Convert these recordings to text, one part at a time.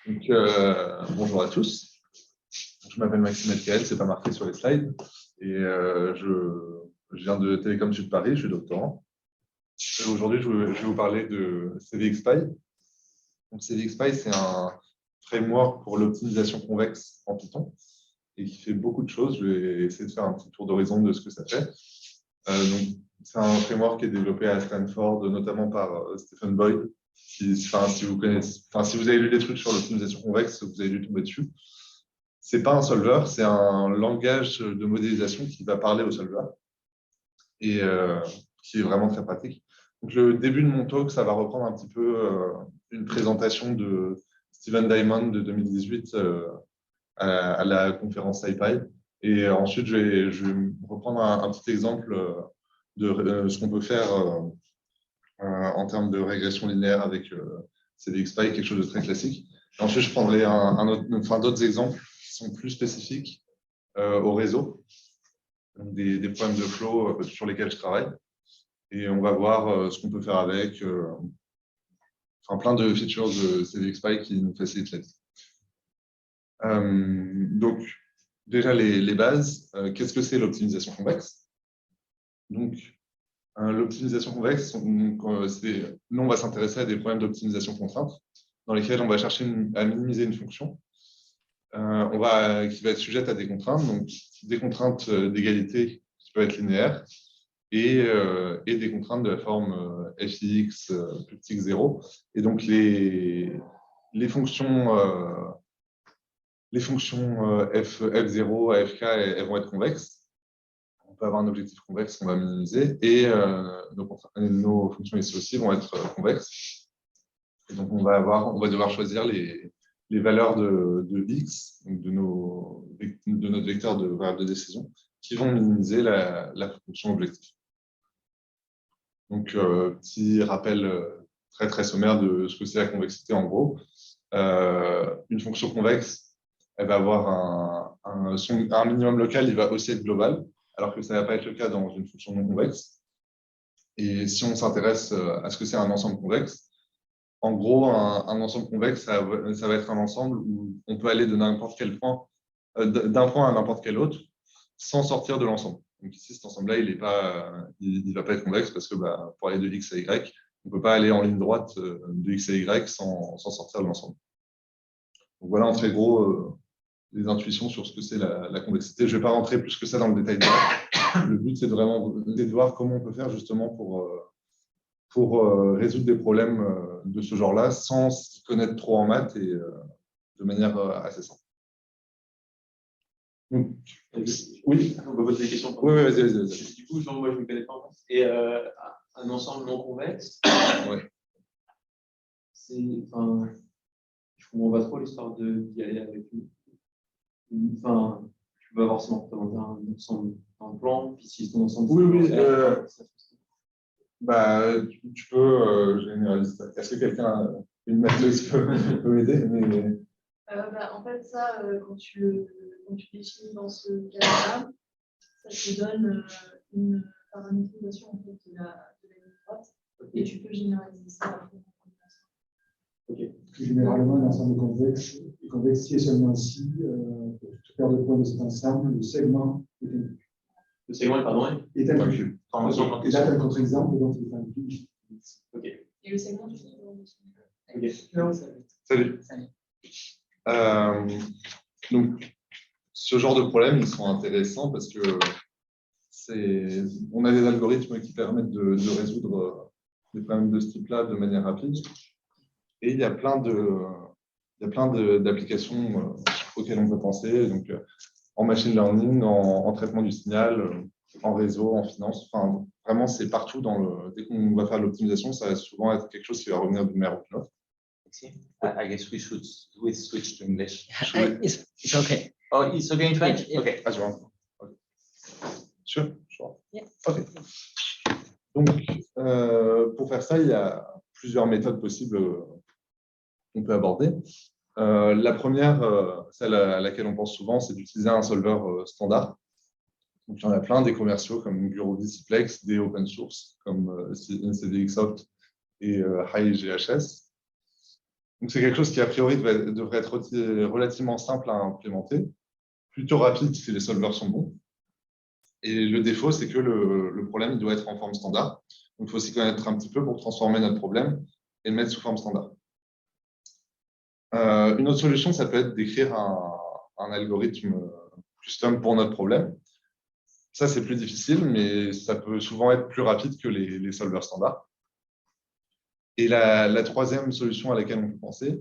Bonjour à tous. Je m'appelle Maxime Elkael, c'est pas marqué sur les slides. Et je viens de Télécom Sud Paris, je suis doctorant. Aujourd'hui, je vais vous parler de CVXPy. Donc, CVXPy, c'est un framework pour l'optimisation convexe en Python et qui fait beaucoup de choses. Je vais essayer de faire un petit tour d'horizon de ce que ça fait. C'est un framework qui est développé à Stanford, notamment par Stephen Boyd. Si vous avez lu des trucs sur l'optimisation convexe, vous avez dû tomber dessus. C'est pas un solver, c'est un langage de modélisation qui va parler au solver et qui est vraiment très pratique. Donc, le début de mon talk, ça va reprendre un petit peu une présentation de Steven Diamond de 2018 à la conférence SciPy. Et ensuite, je vais reprendre un petit exemple de ce qu'on peut faire en termes de régression linéaire avec CVXPy, quelque chose de très classique. Et ensuite, je prendrai d'autres exemples qui sont plus spécifiques au réseau, des problèmes de flow sur lesquels je travaille. Et on va voir ce qu'on peut faire avec, plein de features de CVXPy qui nous facilitent la vie. Donc, déjà les bases. Qu'est-ce que c'est l'optimisation convexe? Donc, l'optimisation convexe, nous, on va s'intéresser à des problèmes d'optimisation contrainte dans lesquels on va chercher à minimiser une fonction qui va être sujette à des contraintes, donc des contraintes d'égalité qui peuvent être linéaires et des contraintes de la forme fx plus petit que 0. Et donc, les fonctions f0 à fk, elles vont être convexes. On peut avoir un objectif convexe qu'on va minimiser et nos fonctions ici aussi vont être convexes. Et donc, on va devoir choisir les valeurs de x, donc de notre vecteur de variable de décision, qui vont minimiser la fonction objectif. Donc, petit rappel très très sommaire de ce que c'est la convexité en gros. Une fonction convexe, elle va avoir un minimum local, il va aussi être global, alors que ça ne va pas être le cas dans une fonction non convexe. Et si on s'intéresse à ce que c'est un ensemble convexe, en gros, un ensemble convexe, ça va être un ensemble où on peut aller de n'importe quel point, d'un point à n'importe quel autre, sans sortir de l'ensemble. Donc ici, cet ensemble-là, il va pas être convexe parce que pour aller de x à y, on ne peut pas aller en ligne droite de x à y sans sortir de l'ensemble. Donc voilà en très gros les intuitions sur ce que c'est la convexité. Je ne vais pas rentrer plus que ça dans le détail. Le but, c'est vraiment de voir comment on peut faire justement pour résoudre des problèmes de ce genre-là sans s'y connaître trop en maths et de manière assez simple. Donc, oui, on peut poser des questions. Oui, vas-y. Du coup, moi, je ne me connais pas en fait. Et un ensemble non convexe, ouais. Je ne comprends pas trop l'histoire d'y aller avec une. Tu vas forcément représenter un ensemble, un plan, puis si ton ensemble. Oui. Tu peux généraliser. Est-ce que quelqu'un, une mathleuse peut m'aider En fait, ça, quand tu définis dans ce cas-là, ça te donne une paramétrisation en fait, de la ligne droite, et tu peux généraliser ça à fond. Généralement, l'ensemble convexe est convexe si et seulement si, pour toute paire de points de cet ensemble, le segment est inclus. Le segment, pardon, est inclus. Et là, tu as un contre-exemple, donc il est inclus. Ok. Et le segment, tu peux Salut. Donc, ce genre de problèmes, ils sont intéressants parce que on a des algorithmes qui permettent de résoudre des problèmes de ce type-là de manière rapide. Et il y a plein d'applications auxquelles on peut penser. Donc, en machine learning, en traitement du signal, en réseau, en finance. Enfin, vraiment, c'est partout. Dès qu'on va faire l'optimisation, ça va souvent être quelque chose qui va revenir d'une manière ou d'une autre. I guess we switch to English. It's okay. Oh, it's okay in French? Yeah. Okay. As well. Okay. Sure. Yeah. Okay. Donc, pour faire ça, il y a plusieurs méthodes possibles qu'on peut aborder. La première, celle à laquelle on pense souvent, c'est d'utiliser un solver standard. Donc, il y en a plein, des commerciaux comme Gurobi Simplex, des open source comme CVXOpt et HiGHS. Donc, c'est quelque chose qui, a priori, devrait être relativement simple à implémenter, plutôt rapide si les solvers sont bons. Et le défaut, c'est que le problème il doit être en forme standard. Donc, il faut s'y connaître un petit peu pour transformer notre problème et le mettre sous forme standard. Une autre solution, ça peut être d'écrire un algorithme custom pour notre problème. Ça, c'est plus difficile, mais ça peut souvent être plus rapide que les solvers standards. Et la troisième solution à laquelle on peut penser,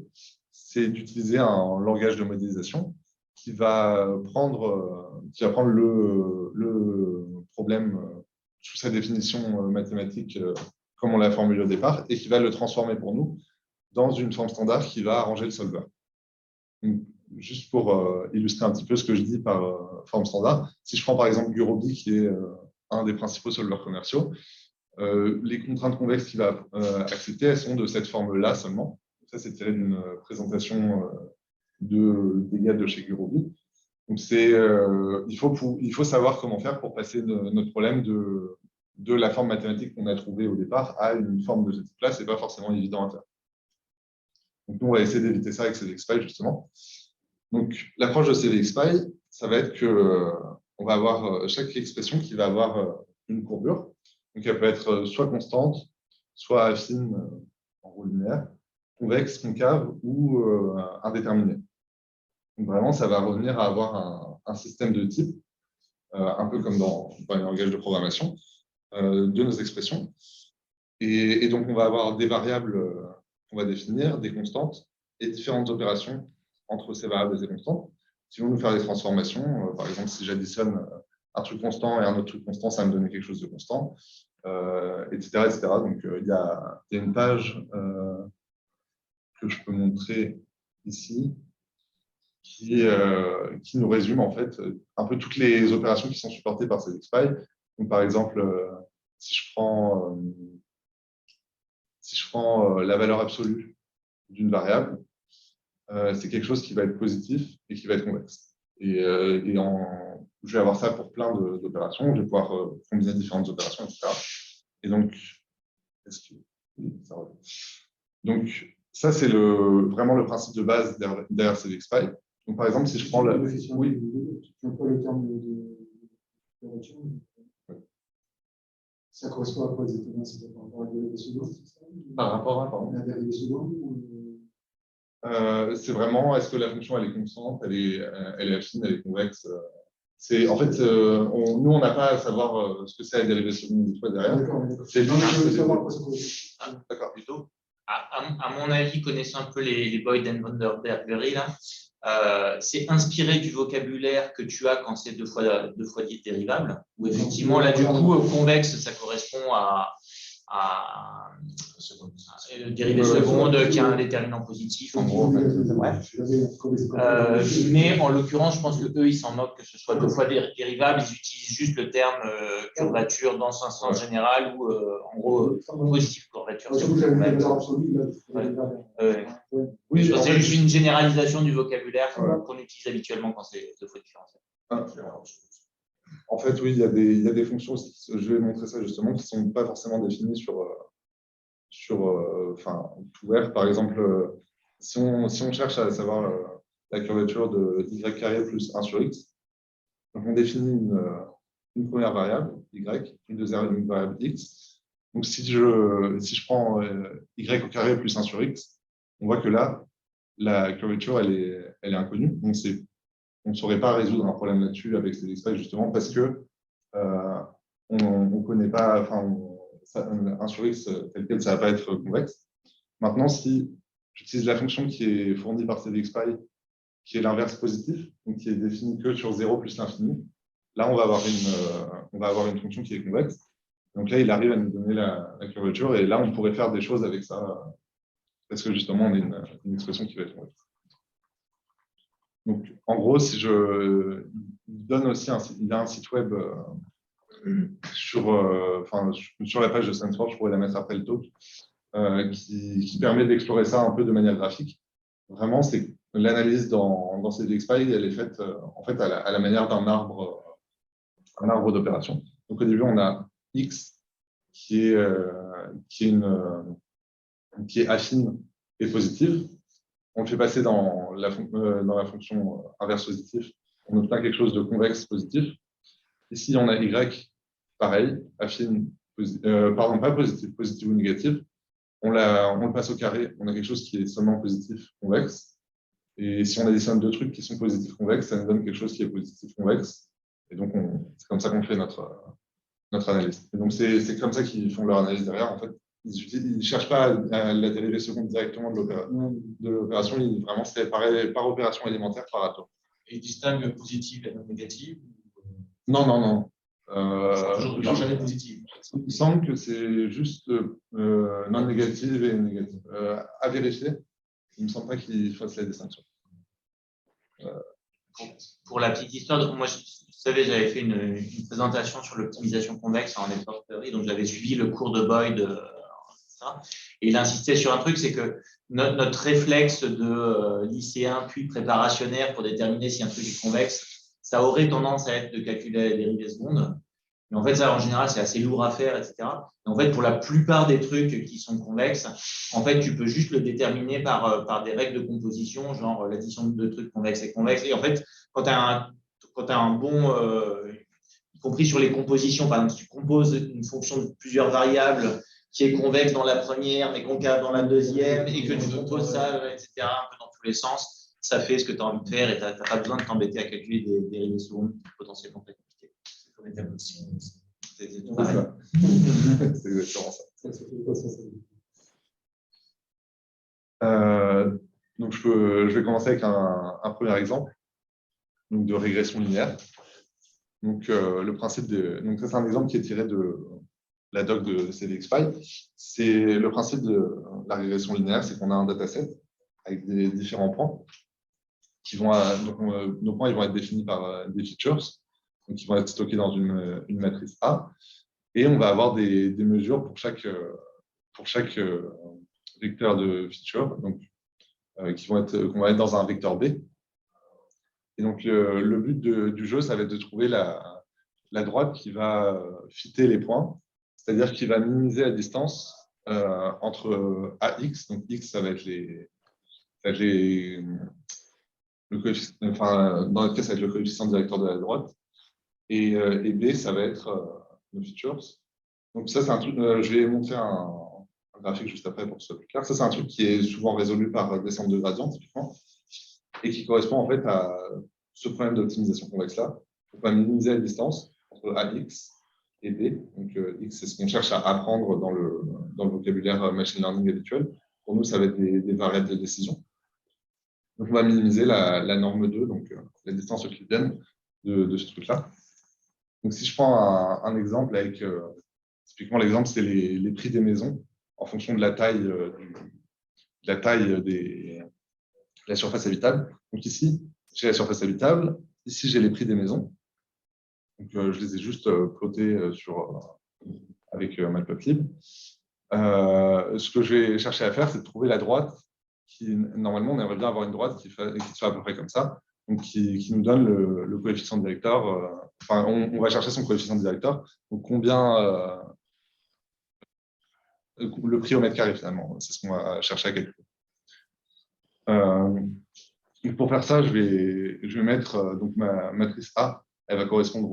c'est d'utiliser un langage de modélisation qui va prendre le problème sous sa définition mathématique comme on l'a formulé au départ et qui va le transformer pour nous dans une forme standard qui va arranger le solver. Donc, juste pour illustrer un petit peu ce que je dis par forme standard, si je prends par exemple Gurobi, qui est un des principaux solvers commerciaux, les contraintes convexes qu'il va accepter, elles sont de cette forme-là seulement. Ça, c'est tiré d'une présentation des gars de chez Gurobi. Donc, il faut savoir comment faire pour passer notre problème de la forme mathématique qu'on a trouvée au départ à une forme de ce type-là. Ce n'est pas forcément évident à faire. Donc, nous, on va essayer d'éviter ça avec CVXPy, justement. Donc, l'approche de CVXPy, ça va être on va avoir chaque expression qui va avoir une courbure. Donc, elle peut être soit constante, soit affine en rôle linéaire, convexe, concave ou indéterminée. Donc, vraiment, ça va revenir à avoir un système de type, un peu comme dans les langages de programmation, de nos expressions. Et donc, on va avoir des variables qu'on va définir, des constantes, et différentes opérations entre ces variables et ces constantes qui vont nous faire des transformations. Par exemple, si j'additionne un truc constant et un autre truc constant, ça va me donner quelque chose de constant, etc., etc. Donc, il y a une page que je peux montrer ici qui nous résume en fait un peu toutes les opérations qui sont supportées par CVXPy. Donc, par exemple, si je prends la valeur absolue d'une variable, c'est quelque chose qui va être positif et qui va être convexe. Je vais avoir ça pour plein d'opérations. Je vais pouvoir combiner différentes opérations, etc. Et donc, donc ça, c'est vraiment le principe de base derrière CVXPy. Donc, par exemple, si je prends Oui. Tu emploies le terme de opération. Ça correspond à quoi exactement? C'est par rapport à la dérivée seconde? Par rapport à, pardon. La dérivée seconde c'est vraiment, est-ce que la fonction elle est constante, elle est affine, elle est convexe. En fait, nous, on n'a pas à savoir ce que c'est la dérivée seconde des fois derrière. C'est D'accord, plutôt. À mon avis, connaissant un peu les Boyd and Vandenberg, là, c'est inspiré du vocabulaire que tu as quand c'est deux fois dit dérivable, où effectivement, là, du coup, convexe, ça correspond à dérivée seconde qui a un déterminant positif, en gros. Mais en l'occurrence, je pense qu'eux, ils s'en moquent que ce soit deux fois dérivable, ils utilisent juste le terme curvature dans un sens général ou en gros positif curvature. Oui, c'est juste une généralisation du vocabulaire qu'on utilise habituellement quand c'est deux fois différentiel. En fait, oui, il y a des fonctions aussi, je vais montrer ça justement, qui ne sont pas forcément définies sur ouvert. Par exemple, si on cherche à savoir la curvature de y carré plus 1 sur x, donc on définit une première variable, y, une deuxième variable x. Donc, si je prends y au carré plus 1 sur x, on voit que là, la curvature, elle est inconnue. Donc, on ne saurait pas résoudre un problème là-dessus avec ces extraits, justement, parce que on ne connaît pas, 1 sur x tel quel, ça ne va pas être convexe. Maintenant, si j'utilise la fonction qui est fournie par CVXPy, qui est l'inverse positif, donc qui est définie que sur 0 plus l'infini, là, on va avoir une fonction qui est convexe. Donc là, il arrive à nous donner la curvature, et là, on pourrait faire des choses avec ça, parce que justement, on a une expression qui va être convexe. Donc, en gros, il a un site web sur la page de Stanford, je pourrais la mettre après le talk, qui permet d'explorer ça un peu de manière graphique. Vraiment, c'est l'analyse dans CVXPy, elle est faite en fait à la manière d'un arbre d'opération. Donc, au début, on a x qui est affine et positive. on le fait passer dans la fonction inverse positif, on obtient quelque chose de convexe positif. Ici, on a y, pareil, affine, pardon, pas positif, positif ou négatif. On le passe au carré, on a quelque chose qui est seulement positif, convexe. Et si on additionne deux trucs qui sont positifs, convexes, ça nous donne quelque chose qui est positif, convexe. Et donc, c'est comme ça qu'on fait notre analyse. Et donc, c'est comme ça qu'ils font leur analyse derrière. En fait, ils ne cherchent pas à la dérivée seconde directement de l'opération. Vraiment, c'est par opération élémentaire par atome. Et ils distinguent positive et non négative? Non, non, non. Toujours jamais positive. Il me semble que c'est juste non négative et négative. À vérifier. Il ne me semble pas qu'ils fassent la distinction. Pour la petite histoire, moi, vous savez, j'avais fait une présentation sur l'optimisation convexe en network theory, donc j'avais suivi le cours de Boyd, et il insistait sur un truc, c'est que notre réflexe de lycéen puis préparationnaire pour déterminer si un truc est convexe, ça aurait tendance à être de calculer la dérivée seconde. Mais en fait, ça, en général, c'est assez lourd à faire, etc. Et en fait, pour la plupart des trucs qui sont convexes, en fait, tu peux juste le déterminer par des règles de composition, genre l'addition de deux trucs convexes et convexes. Et en fait, quand tu as un bon, y compris sur les compositions, par exemple, si tu composes une fonction de plusieurs variables qui est convexe dans la première, mais concave dans la deuxième, et que tu composes ça, etc., un peu dans tous les sens, ça fait ce que tu as envie de faire et tu n'as pas besoin de t'embêter à calculer des dérivées secondes potentiellement très compliquées. C'est exactement ça. Donc, je vais commencer avec un premier exemple donc de régression linéaire. Donc, le principe donc ça, c'est un exemple qui est tiré de la doc de CVXPy. C'est le principe de la régression linéaire, c'est qu'on a un dataset avec des différents points qui vont donc, nos points ils vont être définis par des features. Donc, ils vont être stockés dans une matrice A. Et on va avoir des mesures pour chaque vecteur de feature, donc, qu'on va être dans un vecteur B. Et donc, le but du jeu, ça va être de trouver la droite qui va fitter les points, c'est-à-dire qui va minimiser la distance entre AX, donc X, ça va être le coefficient, enfin, dans notre cas, ça va être le coefficient directeur de la droite. Et B, ça va être nos features. Donc ça, c'est un truc, je vais montrer un graphique juste après pour que ce soit plus clair. Ça, c'est un truc qui est souvent résolu par descente de gradient, typiquement, et qui correspond en fait à ce problème d'optimisation convexe-là. On va minimiser la distance entre AX et B. Donc X, c'est ce qu'on cherche à apprendre dans le vocabulaire machine learning habituel. Pour nous, ça va être des variables de décision. Donc on va minimiser la norme 2, donc la distance euclidienne de ce truc-là. Donc, si je prends un exemple avec, typiquement, l'exemple, c'est les prix des maisons en fonction de la taille, de la surface habitable. Donc, ici, j'ai la surface habitable. Ici, j'ai les prix des maisons. Donc, je les ai juste plotés avec Matplotlib. Ce que je vais chercher à faire, c'est de trouver la droite qui, normalement, on aimerait bien avoir une droite qui soit à peu près comme ça. Donc, qui nous donne le coefficient directeur. Enfin, on va chercher son coefficient directeur. Donc, combien le prix au mètre carré, finalement. C'est ce qu'on va chercher à calculer. Pour faire ça, je vais mettre donc ma matrice A. Elle va correspondre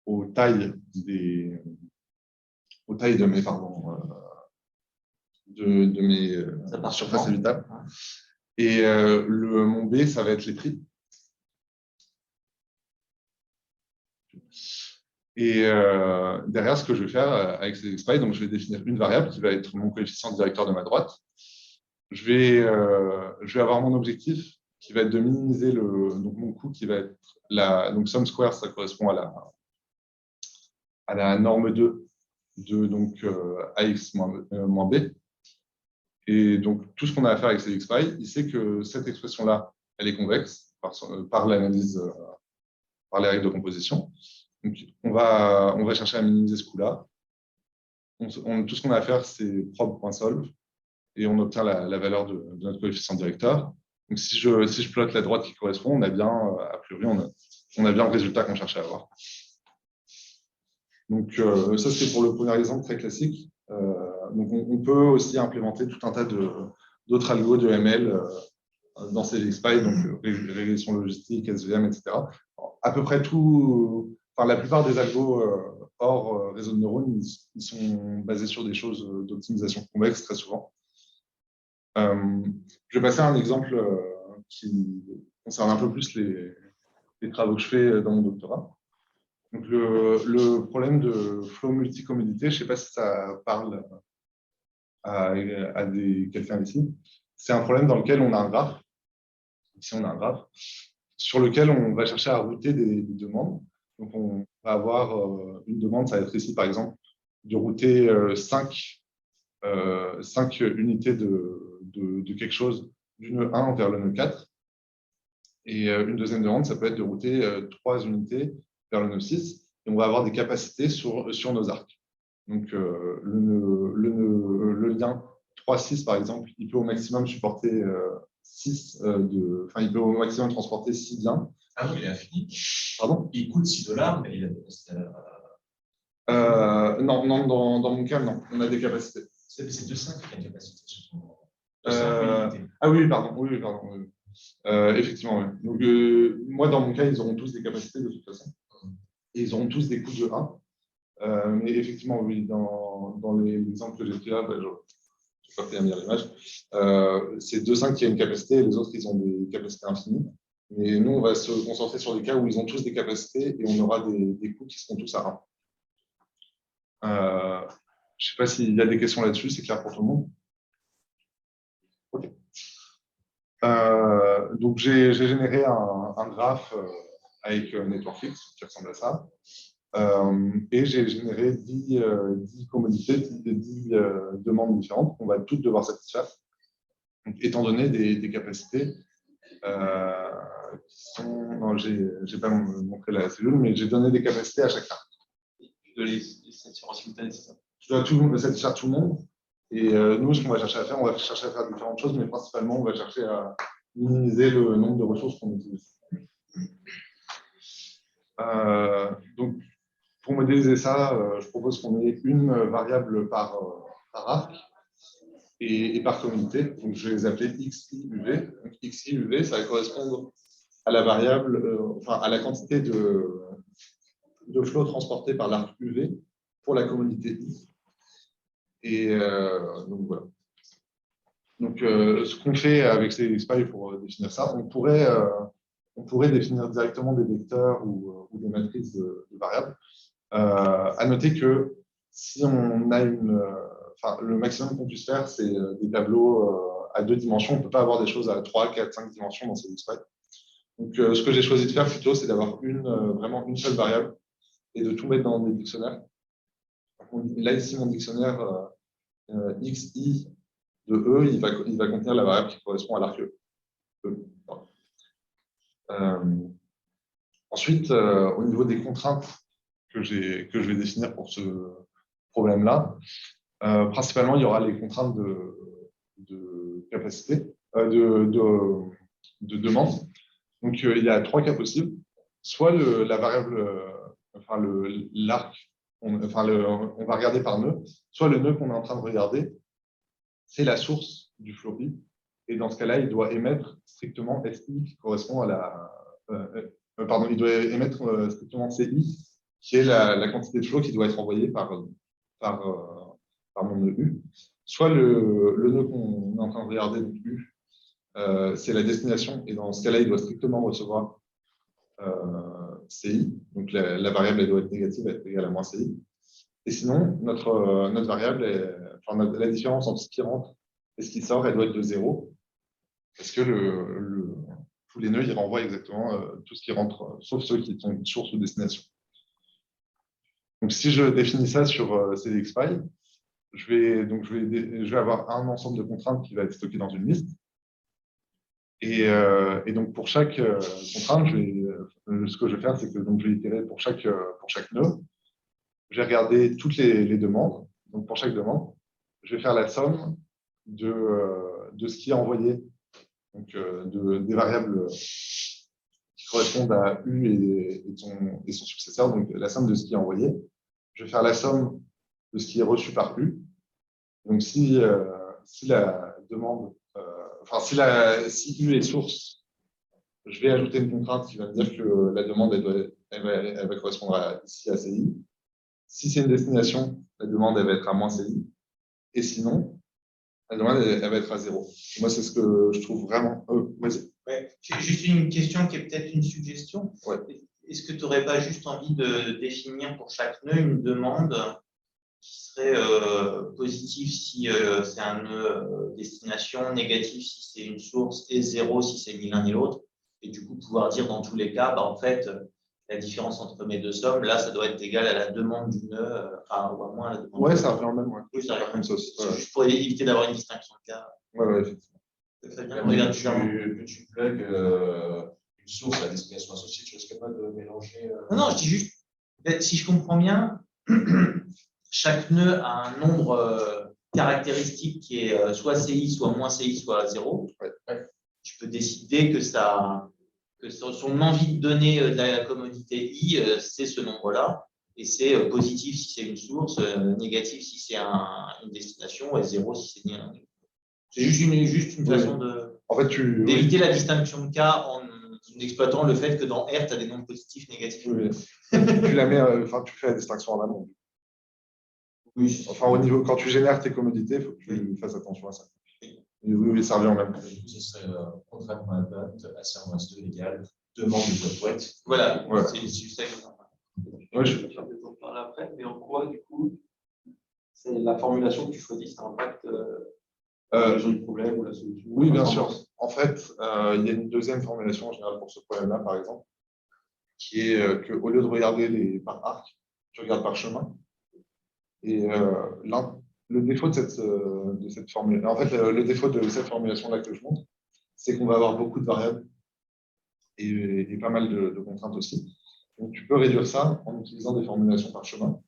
aux tailles de mes, de mes surfaces habitables. Et mon B, ça va être les prix. Et derrière, ce que je vais faire avec ces extraits, donc je vais définir une variable qui va être mon coefficient directeur de ma droite. Je vais avoir mon objectif qui va être de minimiser donc mon coût qui va être donc sum square, ça correspond à la norme 2 de donc AX moins B. Et donc, tout ce qu'on a à faire avec CVXPy, il sait que cette expression-là, elle est convexe par l'analyse, par les règles de composition. Donc, on va chercher à minimiser ce coût-là. Tout ce qu'on a à faire, c'est probe.solve et on obtient la valeur de notre coefficient directeur. Donc, si je plotte la droite qui correspond, on a bien, a priori, on a bien le résultat qu'on cherchait à avoir. Donc, ça, c'était pour le premier exemple très classique. Donc, on peut aussi implémenter tout un tas d'autres algos de ML dans CGXPy, donc régression logistique, SVM, etc. À peu près tout, enfin, la plupart des algos hors réseau de neurones, ils sont basés sur des choses d'optimisation convexe très souvent. Je vais passer à un exemple qui concerne un peu plus les travaux que je fais dans mon doctorat. Donc le problème de flow multicommodité, je ne sais pas si ça parle à quelqu'un ici. C'est un problème dans lequel on a un graphe. Ici, on a un graphe sur lequel on va chercher à router des demandes. Donc, on va avoir une demande, ça va être ici, par exemple, de router 5 unités de quelque chose du nœud 1 vers le nœud 4. Et une deuxième demande, ça peut être de router 3 unités vers le nœud 6. Et on va avoir des capacités sur nos arcs. Donc, le lien 3-6, par exemple, il peut au maximum supporter 6 il peut au maximum transporter 6 liens. Ah oui, il est infini. Pardon ? Il coûte $6, mais il a. Non, dans mon cas, non. On a des capacités. C'est 2,5 qui a une capacité sur son. Ah oui, pardon. Oui, pardon. Effectivement, oui. Donc, moi, dans mon cas, ils auront tous des capacités de toute façon. Et ils auront tous des coûts de 1. Mais effectivement, oui, dans l'exemple que j'ai pris là, je ne vais pas faire bien l'image, c'est 2,5 qui a une capacité et les autres, ils ont des capacités infinies. Mais nous, on va se concentrer sur des cas où ils ont tous des capacités et on aura des coûts qui seront tous à 1. Je ne sais pas s'il y a des questions là-dessus, c'est clair pour tout le monde. Ok. Donc, j'ai généré un graphe avec NetworkX qui ressemble à ça. Et j'ai généré 10 commodités, 10 demandes différentes qu'on va toutes devoir satisfaire, donc, étant donné des capacités qui sont... Non, je n'ai pas montré la cellule, mais j'ai donné des capacités à chacun. Tu dois les satisfaire en simultané, c'est ça? Je dois satisfaire tout le monde. Et nous, ce qu'on va chercher à faire, on va chercher à faire différentes choses, mais principalement, on va chercher à minimiser le nombre de ressources qu'on utilise. Donc, pour modéliser ça, je propose qu'on ait une variable par arc et par communauté. Donc, je vais les appeler XI, UV. Donc, XI, UV, ça va correspondre à la variable, à la quantité de flow transporté par l'arc UV pour la communauté I. Et donc, voilà. Donc, ce qu'on fait avec CXPy pour définir ça, on pourrait définir directement des vecteurs ou des matrices de variables. À noter que si on a le maximum qu'on puisse faire, c'est des tableaux à 2 dimensions. On ne peut pas avoir des choses à 3, 4, 5 dimensions dans CXPy. Donc, ce que j'ai choisi de faire plutôt, c'est d'avoir vraiment une seule variable et de tout mettre dans des dictionnaires. Là, ici, mon dictionnaire XI de E, il va contenir la variable qui correspond à l'arc E. Ensuite, au niveau des contraintes que je vais définir pour ce problème-là, principalement, il y aura les contraintes de capacité, de demande. Donc, il y a 3 cas possibles. Soit la variable, l'arc, on va regarder par nœud, soit le nœud qu'on est en train de regarder, c'est la source du floppy. Et dans ce cas-là, il doit émettre strictement SI qui correspond à il doit émettre strictement CI, qui est la quantité de flow qui doit être envoyée par mon nœud U. Soit le nœud qu'on est en train de regarder, donc U, c'est la destination, et dans ce cas-là, il doit strictement recevoir CI. Donc la variable, elle doit être négative, elle est égale à moins CI. Et sinon, notre variable, la différence entre ce qui rentre et ce qui sort, elle doit être de 0, parce que tous les nœuds, ils renvoient exactement tout ce qui rentre, sauf ceux qui sont source ou destination. Donc, si je définis ça sur CXPy, je vais avoir un ensemble de contraintes qui va être stocké dans une liste. Et donc, pour chaque contrainte, ce que je vais faire, c'est que je vais itérer pour chaque nœud. Je vais regarder toutes les demandes. Donc, pour chaque demande, je vais faire la somme de ce qui est envoyé, donc des variables qui correspondent à U et son successeur, donc la somme de ce qui est envoyé. Je vais faire la somme de ce qui est reçu par U. Donc, si la demande enfin, si U est source, je vais ajouter une contrainte qui va me dire que la demande elle va correspondre ici à CI. Si c'est une destination, la demande elle va être à moins CI. Et sinon, la demande elle va être à 0. Moi, c'est ce que je trouve vraiment. Vas-y. Ouais. J'ai juste une question qui est peut-être une suggestion. Ouais. Est-ce que tu n'aurais pas juste envie de définir pour chaque nœud une demande qui serait positive si c'est un nœud destination, négatif si c'est une source et 0 si c'est ni l'un ni l'autre, et du coup pouvoir dire dans tous les cas, en fait, la différence entre mes deux sommes, là, ça doit être égal à la demande du nœud, ou à moins la demande. Ouais, ça revient au même. Ouais. Oui, ça revient comme ça aussi. C'est juste pour éviter d'avoir une distinction de cas. Ouais, effectivement. Très bien. Là, Regarde, tu plugs une source à destination associée, tu risques pas de mélanger. Non, je dis juste, si je comprends bien, chaque nœud a un nombre caractéristique qui est soit CI, soit moins CI, soit 0. Ouais. Tu peux décider que son envie de donner de la commodité I, c'est ce nombre-là. Et c'est positif si c'est une source, négatif si c'est une destination, et 0 si c'est ni l'un ni l'autre. C'est juste une façon En fait, d'éviter la distinction de cas en exploitant le fait que dans R, tu as des nombres positifs, négatifs. Oui. Tu la mets, tu fais la distinction en amont. Oui. Enfin, au niveau, quand tu génères tes commodités, il faut que tu fasses attention à ça. Oui, ça revient en même temps. Du coup, ce serait contract.adapt, asservance 2 égale demande de boîte. Voilà, Ouais. c'est ça. Ouais, Je vais peut-être en parler après, mais en quoi, du coup, c'est la formulation que tu choisis, ça impacte la résolution du problème ou la solution? Oui, bien sûr. En fait, il y a une deuxième formulation en général pour ce problème-là, par exemple, qui est qu'au lieu de regarder par arc, tu regardes par chemin. Et le défaut de cette formulation, en fait, le défaut de cette formulation-là que je montre, c'est qu'on va avoir beaucoup de variables et pas mal de contraintes aussi. Donc, tu peux réduire ça en utilisant des formulations par chemin.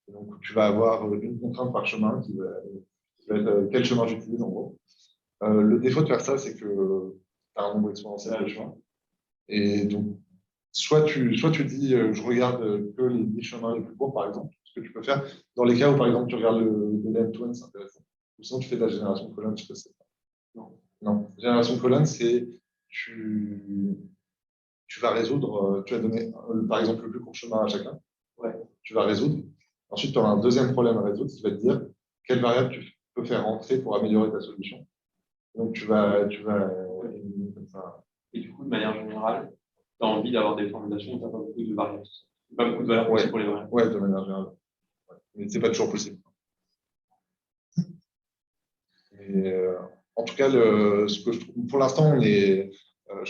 Et donc, tu vas avoir une contrainte par chemin qui va être quel chemin j'utilise en gros. Le défaut de faire ça, c'est que tu as un nombre exponentiel de chemins. Et donc, soit tu dis je regarde que les 10 chemins les plus courts, par exemple, ce que tu peux faire dans les cas où, par exemple, tu regardes le end-to-end, c'est intéressant. Ou sinon, tu fais de la génération de colonnes, je sais pas. Non. Génération de colonnes, c'est tu vas résoudre, tu vas donner, par exemple, le plus court chemin à chacun. Ouais. Tu vas résoudre. Ensuite, tu auras un deuxième problème à résoudre qui va te dire quelle variable tu peux faire rentrer pour améliorer ta solution. Donc, tu vas comme ça. Et du coup, de manière générale, tu as envie d'avoir des formulations où tu n'as pas beaucoup de variables. Pas beaucoup de valeurs possibles pour les variables. Ouais, de manière générale. Ouais. Mais ce n'est pas toujours possible. Et, en tout cas, ce que je trouve, pour l'instant, je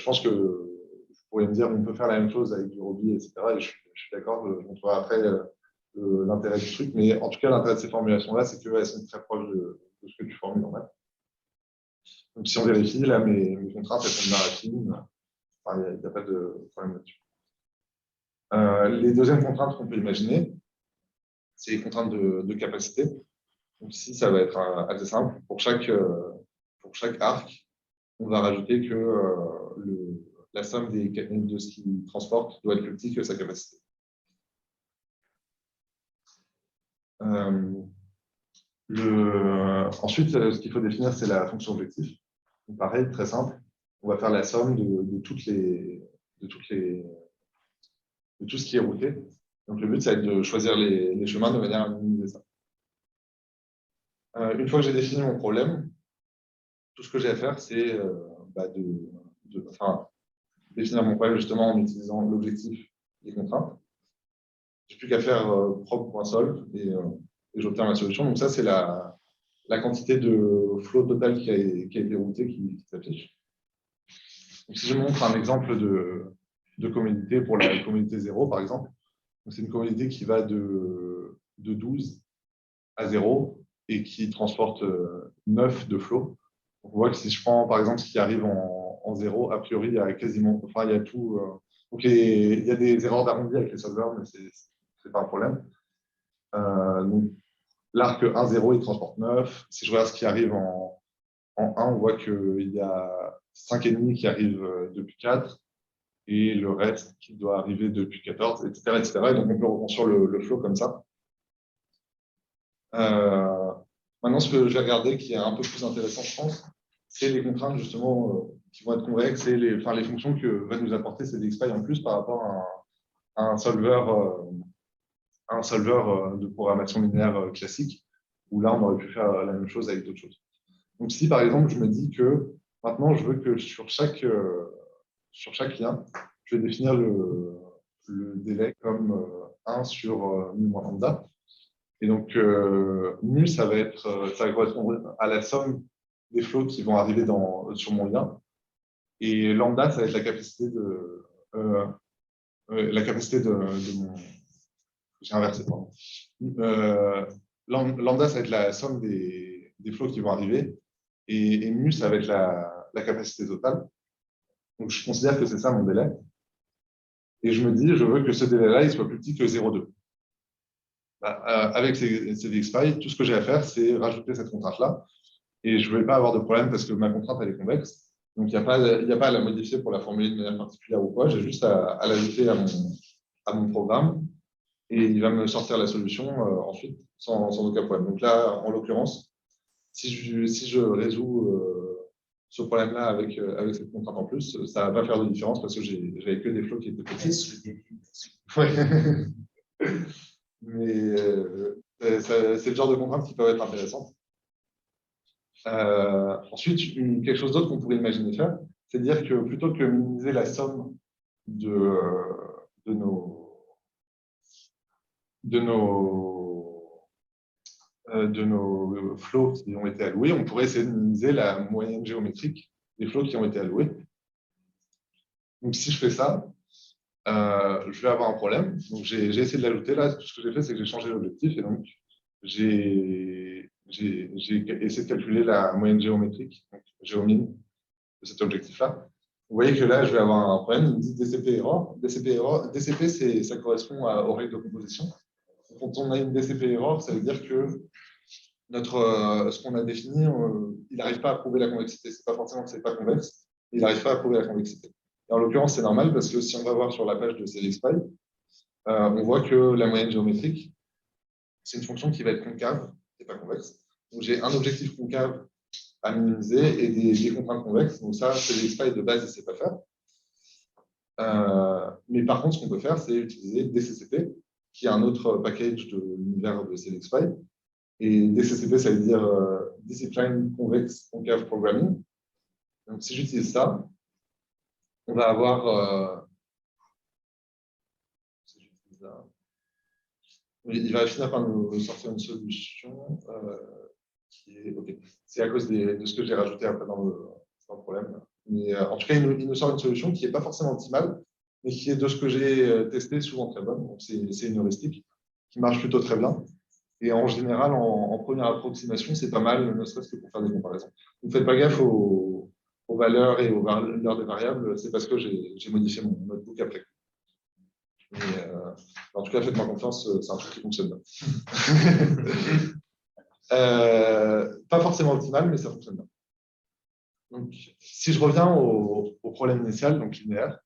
pense que je pourrais me dire qu'on peut faire la même chose avec du Ruby, etc. Et je suis d'accord, je montrerai après l'intérêt du truc. Mais en tout cas, l'intérêt de ces formulations-là, c'est qu'elles sont très proches de ce que tu formules en maths. Donc, si on vérifie, là, mes contraintes, elles sont bien affines. Enfin, il n'y a pas de problème là-dessus. Les deuxièmes contraintes qu'on peut imaginer, c'est les contraintes de capacité. Donc ici, ça va être assez simple. Pour chaque arc, on va rajouter que la somme de ce qu'il transporte doit être plus petit que sa capacité. Ensuite, ce qu'il faut définir, c'est la fonction objectif. Donc, pareil, très simple. On va faire la somme de tout ce qui est routé. Donc, le but, c'est de choisir les chemins de manière à minimiser ça. Une fois que j'ai défini mon problème, tout ce que j'ai à faire, c'est définir mon problème justement en utilisant l'objectif et les contraintes. Je n'ai plus qu'à faire probe.solve et j'obtiens ma solution. Donc, ça, c'est la quantité de flow total qui a été routé qui s'affiche. Donc, si je montre un exemple de commodité pour la commodité 0, par exemple, c'est une commodité qui va de 12 à 0 et qui transporte 9 de flow. Donc, on voit que si je prends, par exemple, ce qui arrive en 0, a priori, il y a quasiment, enfin, il y a tout. Donc, il y a des erreurs d'arrondi avec les solvers, mais ce n'est pas un problème. Donc, l'arc 1, 0, il transporte 9. Si je regarde ce qui arrive en 1, on voit qu'il y a 5,5 qui arrivent depuis 4 et le reste qui doit arriver depuis 14, etc. etc. Et donc, on peut reconstruire le flow comme ça. Maintenant, ce que j'ai regardé qui est un peu plus intéressant, je pense, c'est les contraintes justement qui vont être convexes et les fonctions que va nous apporter CDXPy en plus par rapport à un solveur de programmation linéaire classique, où là, on aurait pu faire la même chose avec d'autres choses. Donc, si par exemple, je me dis que maintenant, je veux que sur chaque lien, je vais définir le délai comme 1 sur mu moins lambda. Et donc, mu, ça va correspondre à la somme des flots qui vont arriver sur mon lien. Et lambda, ça va être la capacité de mon. J'ai inversé, pardon. Lambda, ça va être la somme des flots qui vont arriver. Et mu, ça va être la capacité totale. Donc, je considère que c'est ça mon délai. Et je me dis, je veux que ce délai-là, il soit plus petit que 0,2. Avec CDXPy, tout ce que j'ai à faire, c'est rajouter cette contrainte-là. Et je ne vais pas avoir de problème parce que ma contrainte, elle est convexe. Donc, il n'y a pas à la modifier pour la formuler de manière particulière ou quoi. J'ai juste à l'ajouter à mon programme. Et il va me sortir la solution ensuite, sans aucun problème. Donc là, en l'occurrence, si je résous ce problème-là avec cette contrainte en plus, ça ne va pas faire de différence parce que j'avais que des flots qui étaient petits. Ouais. Mais c'est le genre de contraintes qui peuvent être intéressantes. Ensuite, quelque chose d'autre qu'on pourrait imaginer faire, c'est de dire que plutôt que minimiser la somme de nos flots qui ont été alloués, on pourrait essayer de minimiser la moyenne géométrique des flots qui ont été alloués. Donc, si je fais ça, je vais avoir un problème. Donc, j'ai essayé de l'ajouter. Là, tout ce que j'ai fait, c'est que j'ai changé l'objectif. Et donc, j'ai essayé de calculer la moyenne géométrique, donc géomine, de cet objectif-là. Vous voyez que là, je vais avoir un problème. Il me dit DCP error. DCP, ça correspond aux règles de composition. Quand on a une DCP error, ça veut dire que ce qu'on a défini, il n'arrive pas à prouver la convexité. Ce n'est pas forcément que ce n'est pas convexe, il n'arrive pas à prouver la convexité. Et en l'occurrence, c'est normal parce que si on va voir sur la page de CDXPy, on voit que la moyenne géométrique, c'est une fonction qui va être concave et pas convexe. Donc j'ai un objectif concave à minimiser et des contraintes convexes. Donc ça, CDXPy de base, il ne sait pas faire. Mais par contre, ce qu'on peut faire, c'est utiliser DCCP, qui est un autre package de l'univers de CDXPy. Et DCCP, ça veut dire Discipline Convex Concave Programming. Donc, si j'utilise ça, on va avoir. Il va finir par nous sortir une solution qui est. OK. C'est à cause de ce que j'ai rajouté après dans le problème. Mais en tout cas, il nous sort une solution qui n'est pas forcément optimale, mais qui est de ce que j'ai testé souvent très bonne. Donc, c'est une heuristique qui marche plutôt très bien. Et en général, en première approximation, c'est pas mal, ne serait-ce que pour faire des comparaisons. Ne faites pas gaffe aux valeurs et aux valeurs des variables, c'est parce que j'ai modifié mon notebook après. Mais, en tout cas, faites-moi confiance, c'est un truc qui fonctionne bien. Pas forcément optimal, mais ça fonctionne bien. Donc, si je reviens au problème initial, donc linéaire,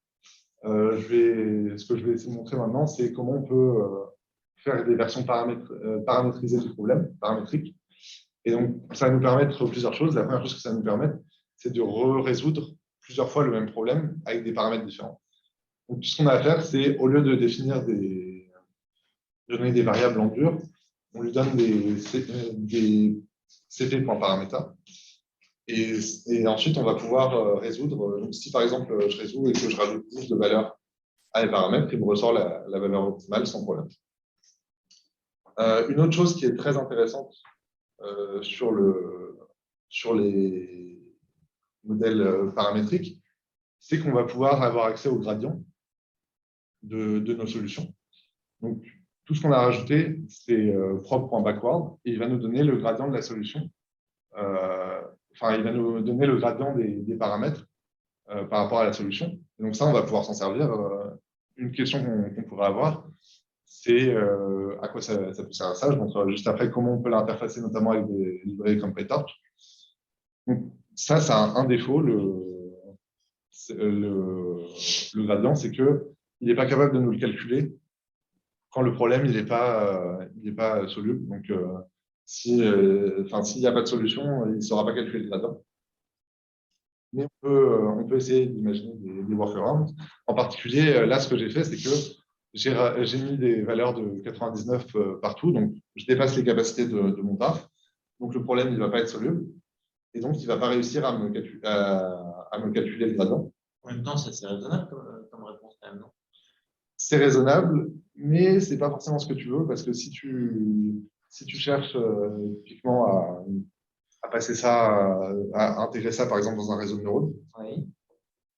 ce que je vais essayer de montrer maintenant, c'est comment on peut faire des versions paramétrisées du problème, paramétriques. Et donc, ça va nous permettre plusieurs choses. La première chose que ça va nous permettre, c'est de résoudre plusieurs fois le même problème avec des paramètres différents. Donc, tout ce qu'on a à faire, c'est, au lieu de définir de donner des variables en dur, on lui donne des cp.paraméta. Et ensuite, on va pouvoir résoudre. Donc, si par exemple, je résous et que je rajoute plus de valeurs à les paramètres, il me ressort la valeur optimale sans problème. Une autre chose qui est très intéressante sur les modèles paramétriques, c'est qu'on va pouvoir avoir accès aux gradients de nos solutions. Donc, tout ce qu'on a rajouté, c'est prop.backward, et il va nous donner le gradient de la solution. Il va nous donner le gradient des paramètres par rapport à la solution. Et donc ça, on va pouvoir s'en servir. Une question qu'on pourrait avoir, c'est à quoi ça peut servir ça. Je montre juste après comment on peut l'interfacer, notamment avec des librairies comme PyTorch. Donc, ça a un défaut, le gradient, c'est qu'il n'est pas capable de nous le calculer quand le problème il n'est pas soluble. Donc, s'il n'y a pas de solution, il ne saura pas calculer le gradient. mais on peut essayer d'imaginer des workarounds. En particulier, là, ce que j'ai fait, c'est que j'ai mis des valeurs de 99 partout, donc je dépasse les capacités de mon graphe. Donc, le problème, il ne va pas être soluble. Et donc, il ne va pas réussir à me calculer le gradient. En même temps, ça c'est raisonnable comme réponse quand même, non? C'est raisonnable, mais ce n'est pas forcément ce que tu veux, parce que si tu cherches typiquement à passer ça, à intégrer ça, par exemple, dans un réseau de neurones, Oui.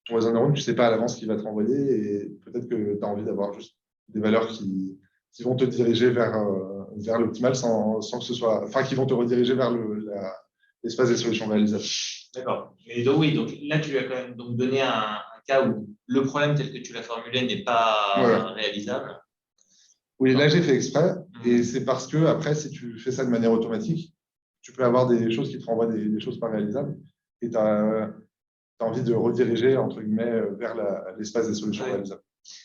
ton réseau de neurones, tu ne sais pas à l'avance ce qu'il va te renvoyer, et peut-être que tu as envie d'avoir juste des valeurs qui vont te diriger vers l'optimal sans que ce soit, enfin, qui vont te rediriger vers l'espace des solutions réalisables. D'accord. Mais donc, oui, donc là, tu lui as quand même donc donné un cas où le problème tel que tu l'as formulé n'est pas réalisable. Oui, là, j'ai fait exprès, et c'est parce que, après, si tu fais ça de manière automatique, tu peux avoir des choses qui te renvoient des choses pas réalisables, et tu as envie de rediriger, entre guillemets, vers l'espace des solutions réalisables.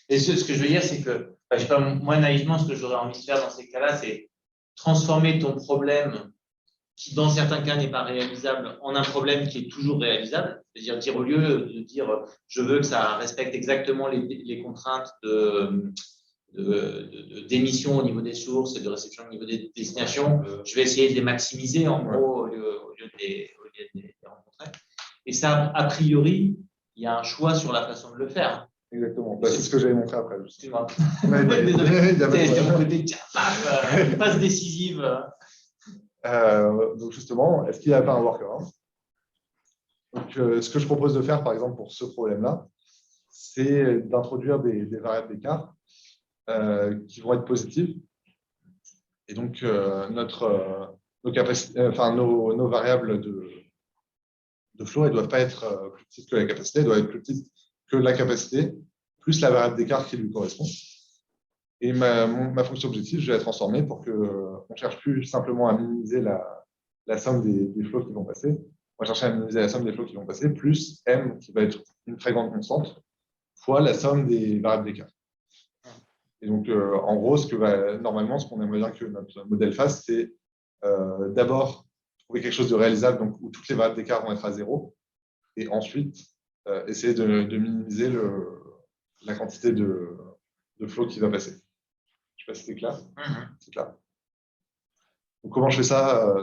Et ce que je veux dire, c'est que, je sais pas, moi, naïvement, ce que j'aurais envie de faire dans ces cas-là, c'est transformer ton problème, qui dans certains cas n'est pas réalisable, en un problème qui est toujours réalisable. C'est-à-dire dire, au lieu de dire je veux que ça respecte exactement les contraintes d'émission au niveau des sources et de réception au niveau des destinations, je vais essayer de les maximiser en gros au lieu de les rencontrer. Et ça, a priori, il y a un choix sur la façon de le faire. Exactement. Bah, c'est ce que j'avais montré après. Excuse-moi. Désolé. C'est mon côté passe décisive. Donc justement, est-ce qu'il n'y a pas un workaround? Donc, ce que je propose de faire, par exemple, pour ce problème-là, c'est d'introduire des variables d'écart qui vont être positives. Et donc, nos variables de flow, elles ne doivent pas être plus petites que la capacité, elles doivent être plus petites que la capacité, plus la variable d'écart qui lui correspond. Et ma fonction objective, je vais la transformer pour qu'on ne cherche plus simplement à minimiser la somme des flows qui vont passer. On va chercher à minimiser la somme des flows qui vont passer, plus M, qui va être une très grande constante, fois la somme des variables d'écart. Et donc, en gros, normalement, ce qu'on aimerait bien que notre modèle fasse, c'est d'abord trouver quelque chose de réalisable, donc, où toutes les variables d'écart vont être à 0, et ensuite essayer de minimiser la quantité de flow qui va passer. Je ne sais pas si c'est clair. C'est clair. Donc, comment je fais ça